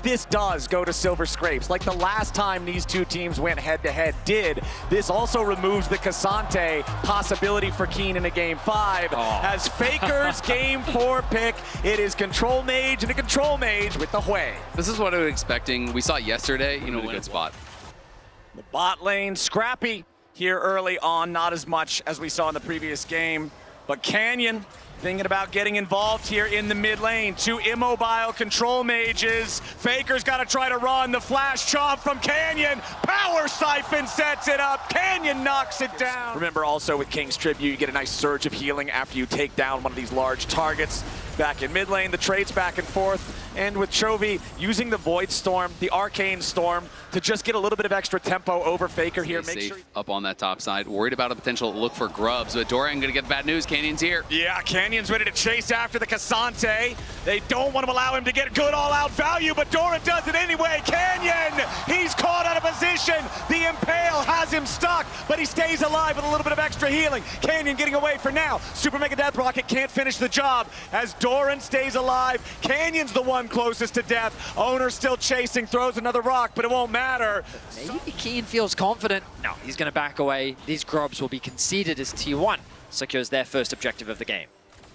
this does go to Silver Scrapes, like the last time these two teams went head-to-head did, this also removes the K'Sante possibility for Keen in a Game 5. As Faker's Game 4 pick, it is Control Mage and a Control Mage with the Hui. This is what I was expecting. We saw it yesterday, in a good spot. The bot lane, scrappy here early on, not as much as we saw in the previous game, but Canyon thinking about getting involved here in the mid lane. Two immobile control mages. Faker's got to try to run. The flash chomp from Canyon. Power Siphon sets it up. Canyon knocks it down. Remember also with King's Tribute, you get a nice surge of healing after you take down one of these large targets. Back in mid lane, the trades back and forth. And with Chovy using the Void Storm, the Arcane Storm, to just get a little bit of extra tempo over Faker here. Make sure up on that top side. Worried about a potential look for grubs, but Dorian gonna get bad news. Canyon's here. Yeah, Canyon's ready to chase after the K'Sante. They don't want to allow him to get good all-out value, but Doran does it anyway. Canyon, he's caught out of position. The Impale has him stuck, but he stays alive with a little bit of extra healing. Canyon getting away for now. Super Mega Death Rocket can't finish the job as Doran stays alive. Canyon's the one closest to death. Owner still chasing, throws another rock, but it won't matter. Maybe Keen feels confident. No, he's going to back away. These grubs will be conceded as T1 secures their first objective of the game.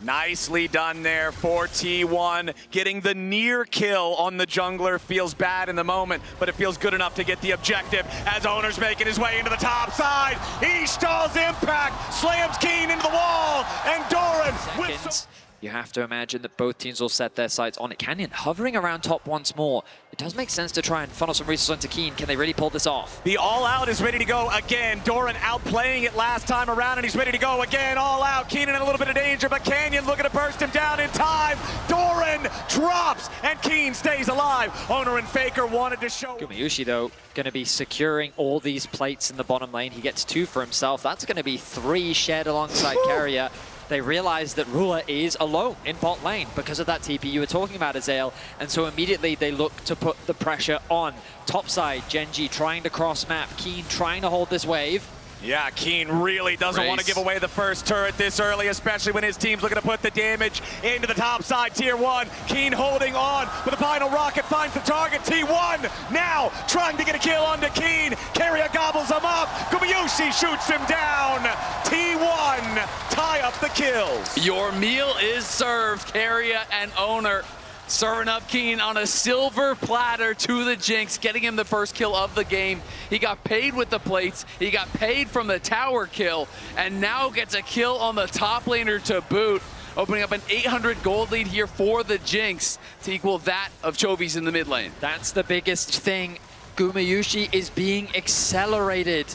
Nicely done there for T1. Getting the near kill on the jungler feels bad in the moment, but it feels good enough to get the objective as Owner's making his way into the top side. He stalls impact, slams Keen into the wall, and Doran with... You have to imagine that both teams will set their sights on it. Canyon hovering around top once more. It does make sense to try and funnel some resources into Keen. Can they really pull this off? The all-out is ready to go again. Doran outplaying it last time around, and he's ready to go again. All out. Keenan in a little bit of danger, but Canyon looking to burst him down in time. Doran drops, and Keen stays alive. Owner and Faker wanted to show... Gumayushi, though, going to be securing all these plates in the bottom lane. He gets 2 for himself. That's going to be 3 shared alongside Carrier. They realize that Ruler is alone in bot lane because of that TP you were talking about, Azael, and so immediately they look to put the pressure on. Topside, Gen.G trying to cross map, Keen trying to hold this wave. Yeah, Keen really doesn't want to give away the first turret this early, especially when his team's looking to put the damage into the top side. Tier 1, Keen holding on, but the final rocket finds the target. T1 now trying to get a kill onto Keen. Carrier gobbles him up. Gumayushi shoots him down. T1 tie up the kills. Your meal is served, Carrier and Owner. Serving up Keen on a silver platter to the Jinx, getting him the first kill of the game. He got paid with the plates, he got paid from the tower kill, and now gets a kill on the top laner to boot, opening up an 800 gold lead here for the Jinx to equal that of Chovy's in the mid lane. That's the biggest thing. Gumayushi is being accelerated.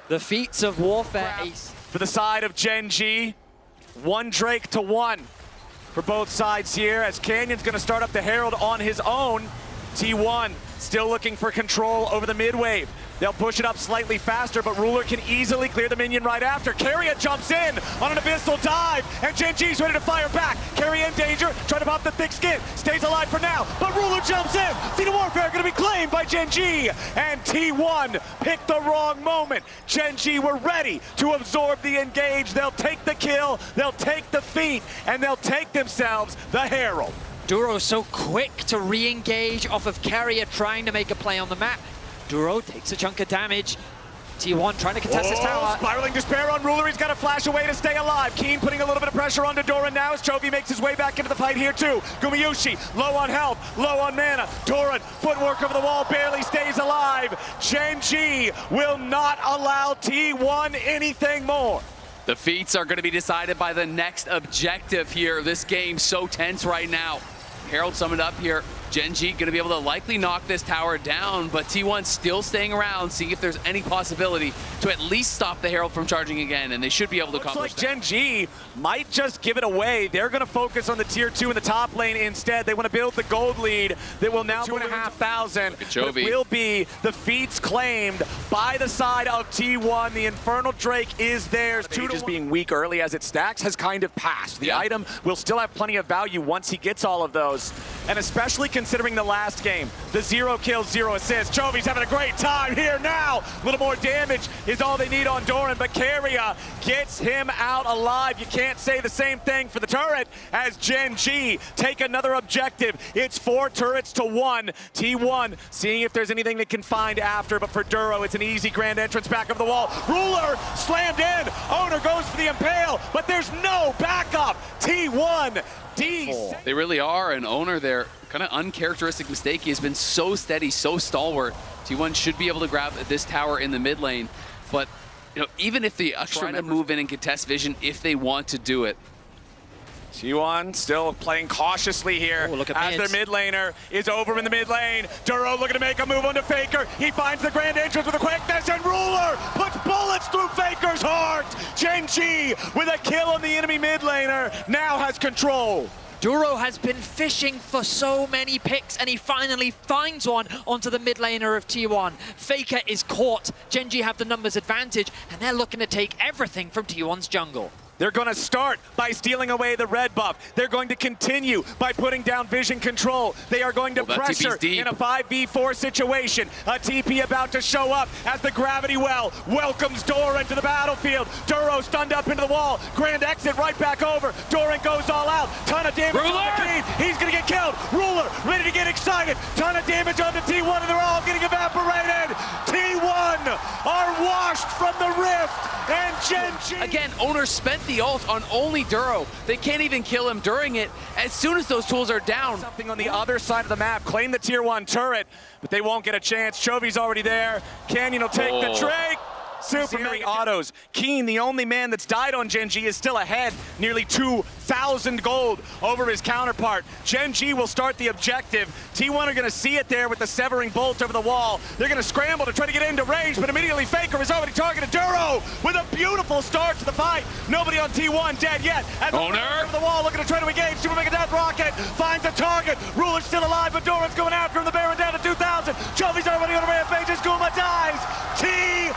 The feats of warfare. For the side of Gen.G, 1 Drake to 1. For both sides here, as Canyon's going to start up the Herald on his own. T1 still looking for control over the mid wave. They'll push it up slightly faster, but Ruler can easily clear the minion right after. Carrier jumps in on an abyssal dive, and Gen.G's ready to fire back. Carrier in danger, trying to pop the thick skin. Stays alive for now, but Ruler jumps in. Feat of Warfare going to be claimed by Gen.G, and T1 picked the wrong moment. Gen.G were ready to absorb the engage. They'll take the kill, they'll take the feat, and they'll take themselves the Herald. Duro so quick to re-engage off of Carrier trying to make a play on the map. Duro takes a chunk of damage. T1 trying to contest his tower. Spiraling Despair on Ruler. He's got to flash away to stay alive. Keen putting a little bit of pressure onto Doran now as Chovy makes his way back into the fight here too. Gumayushi low on health, low on mana. Doran, footwork over the wall, barely stays alive. Gen.G will not allow T1 anything more. The feats are going to be decided by the next objective here. This game's so tense right now. Herald summoned up here. Gen.G going to be able to likely knock this tower down, but T1 still staying around, seeing if there's any possibility to at least stop the Herald from charging again, and they should be able to accomplish that. Gen.G might just give it away. They're going to focus on the tier 2 in the top lane instead. They want to build the gold lead that will now 2,500. It will be the feats claimed by the side of T1. The Infernal Drake is theirs. Just being weak early as it stacks has kind of passed. The item will still have plenty of value once he gets all of those, and especially considering the last game. The 0 kills, 0 assists. Chovy's having a great time here now. A little more damage is all they need on Doran, but Keria gets him out alive. You can't say the same thing for the turret as Gen.G take another objective. It's 4 turrets to 1. T1 seeing if there's anything they can find after, but for Duro, it's an easy grand entrance back of the wall. Ruler slammed in. Owner goes for the impale, but there's no backup. T1 D. They really are an Owner there. Kind of uncharacteristic mistake. He has been so steady, so stalwart. T1 should be able to grab this tower in the mid lane, but you know, even if they try to move in and contest vision, if they want to do it. T1 still playing cautiously here. Ooh, look at as their mid laner is over in the mid lane. Duro looking to make a move onto Faker. He finds the grand entrance with a quickness, and Ruler puts bullets through Faker's heart. Gen.G with a kill on the enemy mid laner now has control. Duro has been fishing for so many picks, and he finally finds one onto the mid laner of T1. Faker is caught. Gen.G have the numbers advantage, and they're looking to take everything from T1's jungle. They're going to start by stealing away the red buff. They're going to continue by putting down vision control. They are going to pressure in a 5v4 situation. A TP about to show up as the gravity well welcomes Doran to the battlefield. Duro stunned up into the wall. Grand exit right back over. Doran goes all out. Ton of damage on the team. He's going to get killed. Ruler ready to get excited. Ton of damage on the T1, and they're all getting evaporated. T1 are washed from the rift, and Gen.G. Again, Owner spent the ult on only Duro. They can't even kill him during it. As soon as those tools are down. Something on the other side of the map. Claim the tier 1 turret, but they won't get a chance. Chovy's already there. Canyon will take the Drake. Super mega autos. Keen, the only man that's died on Gen.G, is still ahead. Nearly 2,000 gold over his counterpart. Gen.G will start the objective. T1 are going to see it there with the severing bolt over the wall. They're going to scramble to try to get into range, but immediately Faker is already targeted. Duro with a beautiful start to the fight. Nobody on T1 dead yet. As Owner over the wall looking to try to engage. Super Mega Death Rocket finds a target. Ruler's still alive, but Doran's going after him. The Baron down to 2,000. Chovy's already on a rampage. Guma dies. T1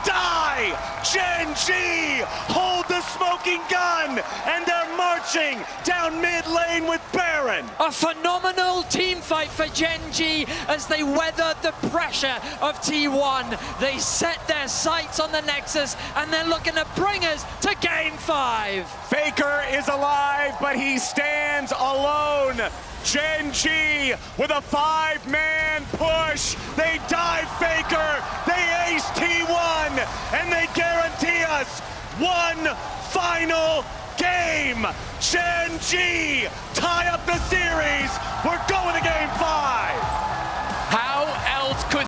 die! Gen.G hold the smoking gun, and they're marching down mid lane with Baron. A phenomenal team fight for Gen.G as they weather the pressure of T1. They set their sights on the Nexus, and they're looking to bring us to Game 5. Faker is alive, but he stands alone. Gen.G with a 5-man push. They dive Faker, they ace T1, and they guarantee us one final game. Gen.G tie up the series. We're going to Game 5. How else could